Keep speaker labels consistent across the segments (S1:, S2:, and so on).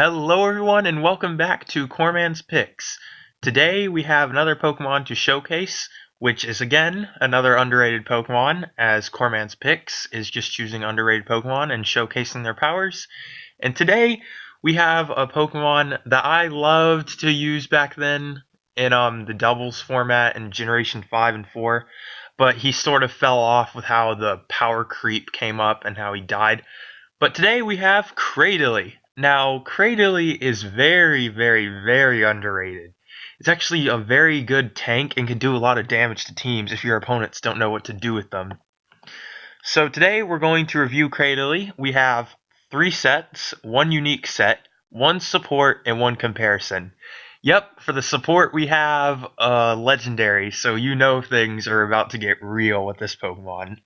S1: Hello everyone and welcome back to Corman's Picks. Today we have another Pokemon to showcase, which is again another underrated Pokemon, as Corman's Picks is just choosing underrated Pokemon and showcasing their powers. And today we have a Pokemon that I loved to use back then in the doubles format in Generation 5 and 4, but he sort of fell off with how the power creep came up and how he died. But today we have Cradily. Now, Cradily is very underrated. It's actually a very good tank and can do a lot of damage to teams if your opponents don't know what to do with them. So today we're going to review Cradily. We have 3 sets, 1 unique set, 1 support, and 1 comparison. Yep, for the support we have legendary, so you know things are about to get real with this Pokemon.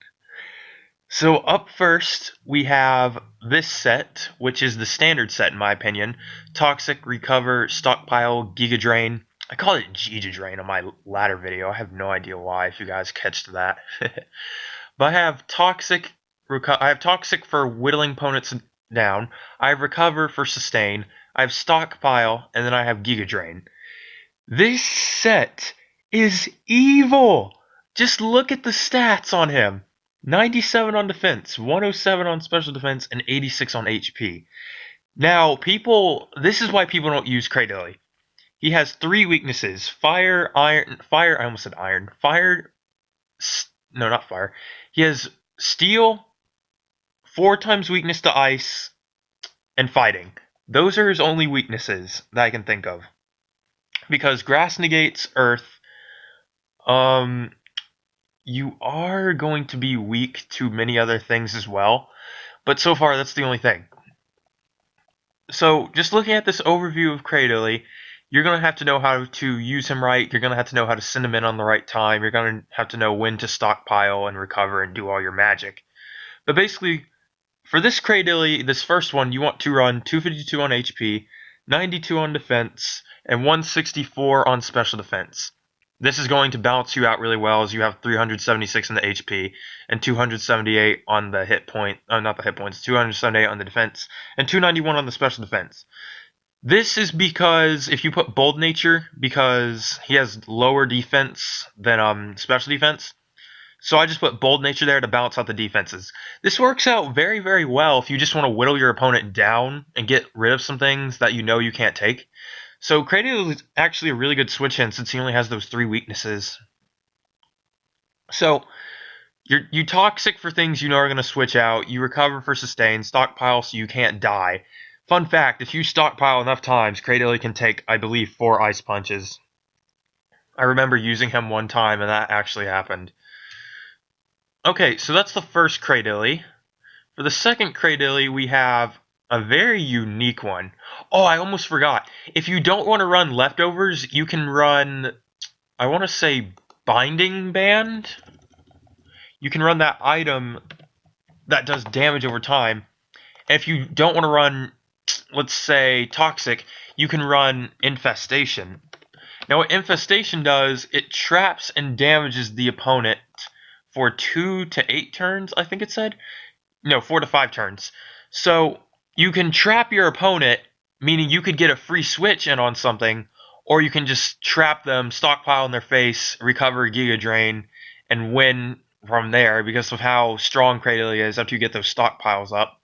S1: So up first, we have this set, which is the standard set in my opinion. Toxic, Recover, Stockpile, Giga Drain. I call it Giga Drain on my latter video. I have no idea why, if you guys catched that. But I have Toxic for whittling opponents down. I have Recover for Sustain. I have Stockpile, and then I have Giga Drain. This set is evil! Just look at the stats on him. 97 on defense, 107 on special defense, and 86 on HP. Now, this is why people don't use Cradily. He has 3 weaknesses: fire, I almost said iron. No, not fire. He has steel, 4 times weakness to ice, and fighting. Those are his only weaknesses that I can think of. Because grass negates earth, you are going to be weak to many other things as well, but so far that's the only thing. So just looking at this overview of Cradily, you're going to have to know how to use him right, you're going to have to know how to send him in on the right time, you're going to have to know when to stockpile and recover and do all your magic. But basically, for this Cradily, this first one, you want to run 252 on HP, 92 on defense, and 164 on special defense. This is going to balance you out really well, as you have 376 in the HP and 278 on the hit point. Not the hit points, 278 on the defense and 291 on the special defense. This is because if you put Bold Nature, because he has lower defense than special defense, so I just put Bold Nature there to balance out the defenses. This works out very well if you just want to whittle your opponent down and get rid of some things that you know you can't take. So Cradily is actually a really good switch in since he only has those 3 weaknesses. So you Toxic for things you know are going to switch out. You Recover for Sustain, Stockpile so you can't die. Fun fact, if you stockpile enough times, Cradily can take, I believe, 4 Ice Punches. I remember using him one time and that actually happened. Okay, so that's the first Cradily. For the second Cradily, we have a very unique one. Oh, I almost forgot. If you don't want to run leftovers, you can run, I want to say, Binding Band. You can run that item that does damage over time. And if you don't want to run, let's say, Toxic, you can run Infestation. Now what Infestation does, it traps and damages the opponent for 2 to 8 turns, I think it said. No, 4 to 5 turns. So you can trap your opponent, meaning you could get a free switch in on something, or you can just trap them, stockpile in their face, recover Giga Drain, and win from there because of how strong Cradily is after you get those stockpiles up.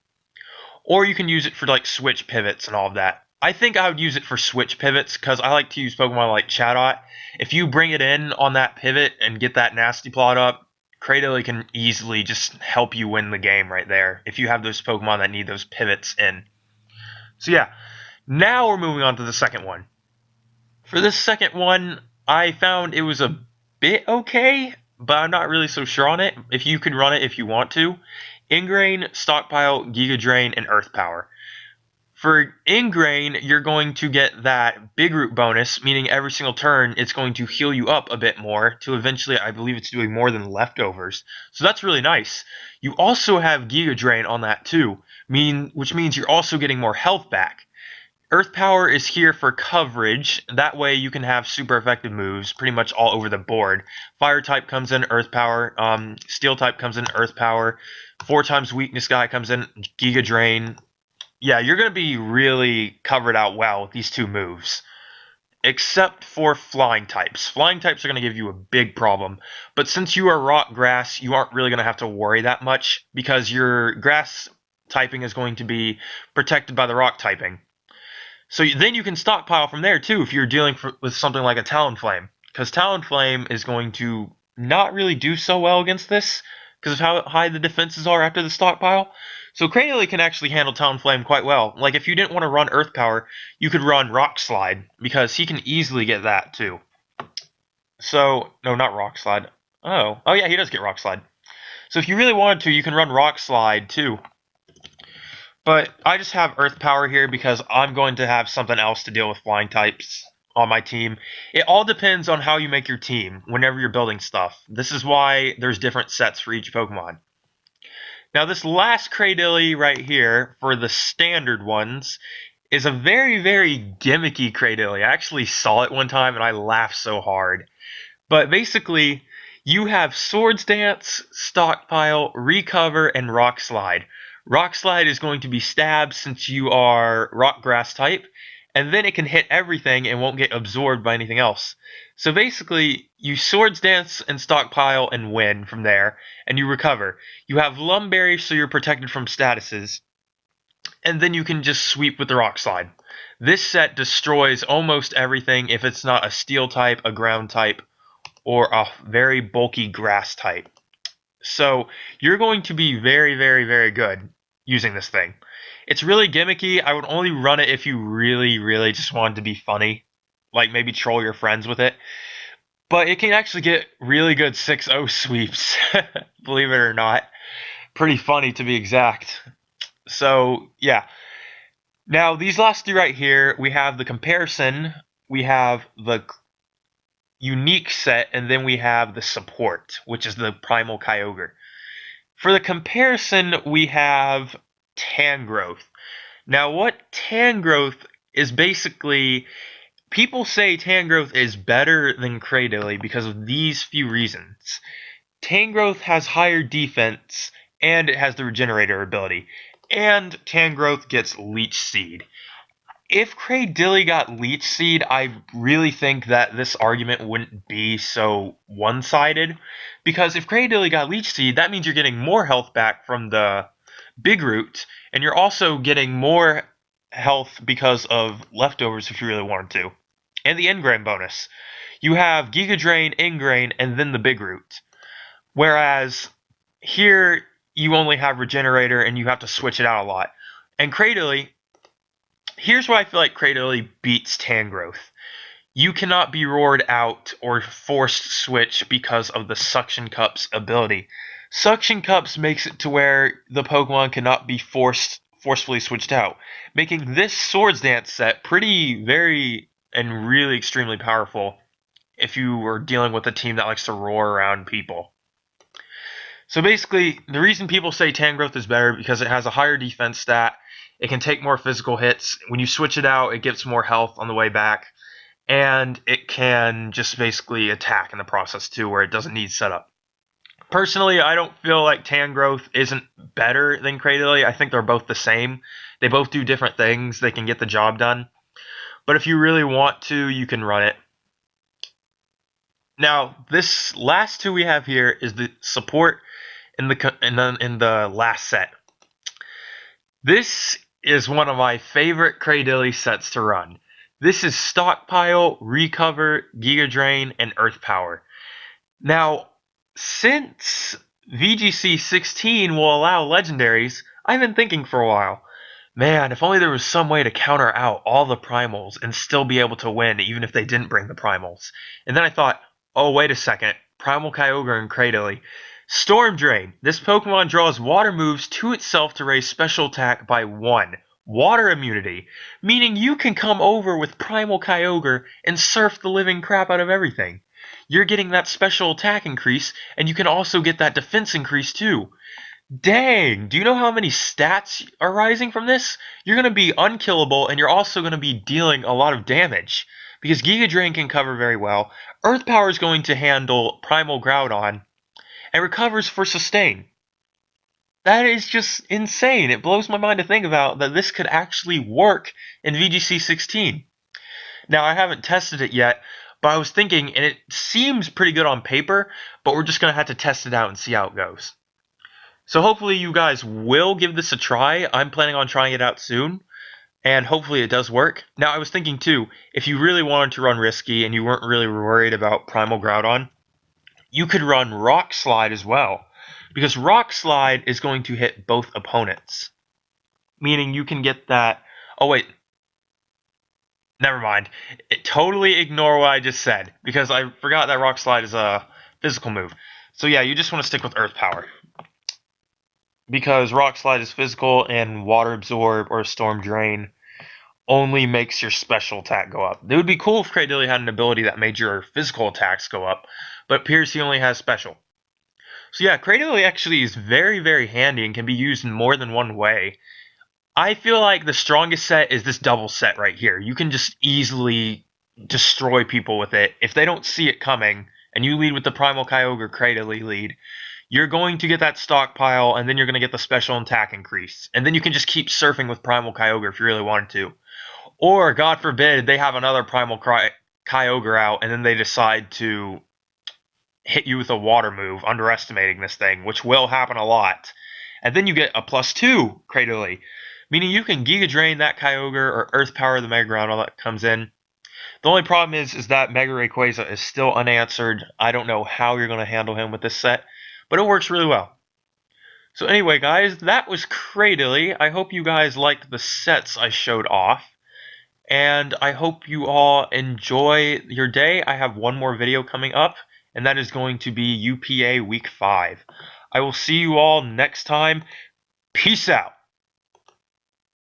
S1: Or you can use it for like switch pivots and all of that. I think I would use it for switch pivots because I like to use Pokemon like Chatot. If you bring it in on that pivot and get that nasty plot up, Cradily can easily just help you win the game right there if you have those Pokemon that need those pivots in. So yeah, now we're moving on to the second one. For this second one, I found it was a bit okay, but I'm not really so sure on it. If you can run it if you want to. Ingrain, Stockpile, Giga Drain, and Earth Power. For Ingrain, you're going to get that Big Root bonus, meaning every single turn it's going to heal you up a bit more to eventually, I believe it's doing more than leftovers. So that's really nice. You also have Giga Drain on that too, which means you're also getting more health back. Earth Power is here for coverage. That way you can have super effective moves pretty much all over the board. Fire type comes in, Earth Power. Steel type comes in, Earth Power. 4 times weakness guy comes in, Giga Drain. yeah, you're going to be really covered out well with these two moves. Except for flying types. Flying types are going to give you a big problem. But since you are rock grass, you aren't really going to have to worry that much because your grass typing is going to be protected by the rock typing. So then you can stockpile from there too if you're dealing with something like a Talonflame. Because Talonflame is going to not really do so well against this because of how high the defenses are after the stockpile. So Cradily can actually handle Talonflame quite well. Like if you didn't want to run Earth Power, you could run Rock Slide because he can easily get that too. So, no, not Rock Slide. Oh yeah, he does get Rock Slide. So if you really wanted to, you can run Rock Slide too. But I just have Earth Power here because I'm going to have something else to deal with flying types on my team. It all depends on how you make your team whenever you're building stuff. This is why there's different sets for each Pokemon. Now this last Cradily right here, for the standard ones, is a very, very gimmicky Cradily. I actually saw it one time and I laughed so hard. But basically, you have Swords Dance, Stockpile, Recover, and Rock Slide. Rock Slide is going to be stabbed since you are Rock Grass type, and then it can hit everything and won't get absorbed by anything else. So basically, you Swords Dance and Stockpile and win from there, and you recover. You have Lumberry, so you're protected from statuses, and then you can just sweep with the Rock Slide. This set destroys almost everything if it's not a Steel type, a Ground type, or a very bulky Grass type. So you're going to be very, very, very good using this thing. It's really gimmicky. I would only run it if you really, really just wanted to be funny. Like maybe troll your friends with it. But it can actually get really good 6-0 sweeps. Believe it or not. Pretty funny to be exact. So, yeah. Now, these last three right here, we have the comparison, we have the unique set, and then we have the support, which is the Primal Kyogre. For the comparison, we have Tangrowth. Now, what Tangrowth is basically, people say Tangrowth is better than Cradily because of these few reasons. Tangrowth has higher defense, and it has the Regenerator ability. And Tangrowth gets Leech Seed. If Cradily got Leech Seed, I really think that this argument wouldn't be so one-sided. Because if Cradily got Leech Seed, that means you're getting more health back from the Big Root, and you're also getting more health because of leftovers if you really wanted to. And the Engram bonus. You have Giga Drain, Ingrain, and then the Big Root. Whereas here, you only have Regenerator, and you have to switch it out a lot. And Cradily, here's why I feel like Cradily beats Tangrowth. You cannot be roared out or forced switch because of the Suction Cup's ability. Suction Cups makes it to where the Pokemon cannot be forcefully switched out, making this Swords Dance set pretty, very, and really extremely powerful if you were dealing with a team that likes to roar around people. So basically, the reason people say Tangrowth is better because it has a higher defense stat, it can take more physical hits. When you switch it out, it gets more health on the way back, and it can just basically attack in the process too, where it doesn't need setup. Personally, I don't feel like Tangrowth isn't better than Cradily. I think they're both the same. They both do different things. They can get the job done. But if you really want to, you can run it. Now, this last two we have here is the support in the last set. This is one of my favorite Cradily sets to run. This is Stockpile, Recover, Giga Drain, and Earth Power. Now, since VGC 16 will allow legendaries, I've been thinking for a while, man, if only there was some way to counter out all the primals and still be able to win even if they didn't bring the primals. And then I thought, oh wait a second, Primal Kyogre and Cradily. Storm Drain. This Pokemon draws water moves to itself to raise special attack by 1. Water immunity, meaning you can come over with Primal Kyogre and surf the living crap out of everything. You're getting that special attack increase, and you can also get that defense increase too. Dang, do you know how many stats are rising from this? You're going to be unkillable, and you're also going to be dealing a lot of damage. Because Giga Drain can cover very well, Earth Power is going to handle Primal Groudon, and recovers for sustain. That is just insane. It blows my mind to think about that this could actually work in VGC 16. Now, I haven't tested it yet, but I was thinking, and it seems pretty good on paper, but we're just going to have to test it out and see how it goes. So hopefully you guys will give this a try. I'm planning on trying it out soon, and hopefully it does work. Now, I was thinking too, if you really wanted to run risky and you weren't really worried about Primal Groudon, you could run Rock Slide as well, because Rock Slide is going to hit both opponents, meaning you can get that. Oh wait, never mind. Totally ignore what I just said, because I forgot that Rock Slide is a physical move. So yeah, you just want to stick with Earth Power, because Rock Slide is physical and Water Absorb or Storm Drain only makes your special attack go up. It would be cool if Cradily had an ability that made your physical attacks go up, but it appears he only has special. So yeah, Cradily actually is very, very handy and can be used in more than one way. I feel like the strongest set is this double set right here. You can just easily destroy people with it. If they don't see it coming, and you lead with the Primal Kyogre Cradily lead, you're going to get that stockpile, and then you're going to get the special attack increase. And then you can just keep surfing with Primal Kyogre if you really wanted to. Or, God forbid, they have another Primal Kyogre out, and then they decide to hit you with a water move, underestimating this thing, which will happen a lot. And then you get a +2 Cradily, meaning you can Giga Drain that Kyogre or Earth Power the Mega Ground that comes in. The only problem is that Mega Rayquaza is still unanswered. I don't know how you're going to handle him with this set, but it works really well. So anyway, guys, that was Cradily. I hope you guys liked the sets I showed off. And I hope you all enjoy your day. I have one more video coming up, and that is going to be UPA Week 5. I will see you all next time. Peace out.